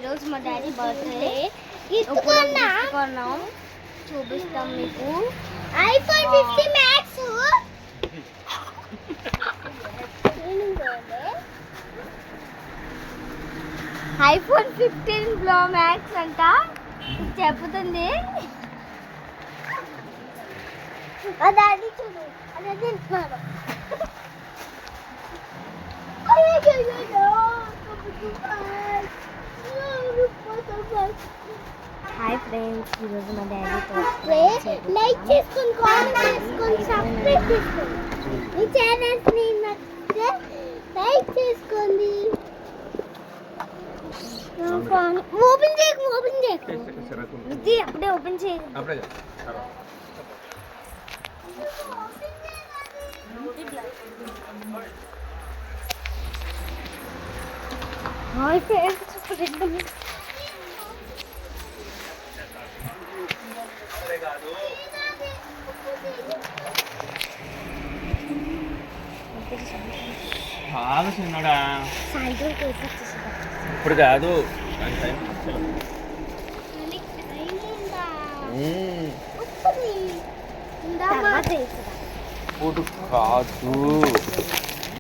ఈరోజు మా daddy birthday కొన్నాం, చూపిస్తాం మీకు. IPhone 50 max iPhone 15 pro max అంట చెప్పుతుంది. అది చూడు, అది తింటున్నాడు. హాయ్ ఫ్రెండ్స్, ఈరోజు మా డాడీతో లైక్ చేసుకొని, కామెంట్ చేసుకొని, సబ్స్క్రైబ్ చేసుకోండి. ఈ ఛానల్స్ని నచ్చితే లైక్ చేసుకోండి. ఓపెన్ చేయకు ఇది అప్పుడే ఓపెన్ చేయకు. హాయ్ ఫ్రెండ్స్, చూడండి ఇప్పుడు కాదు ఇప్పుడు కాదు.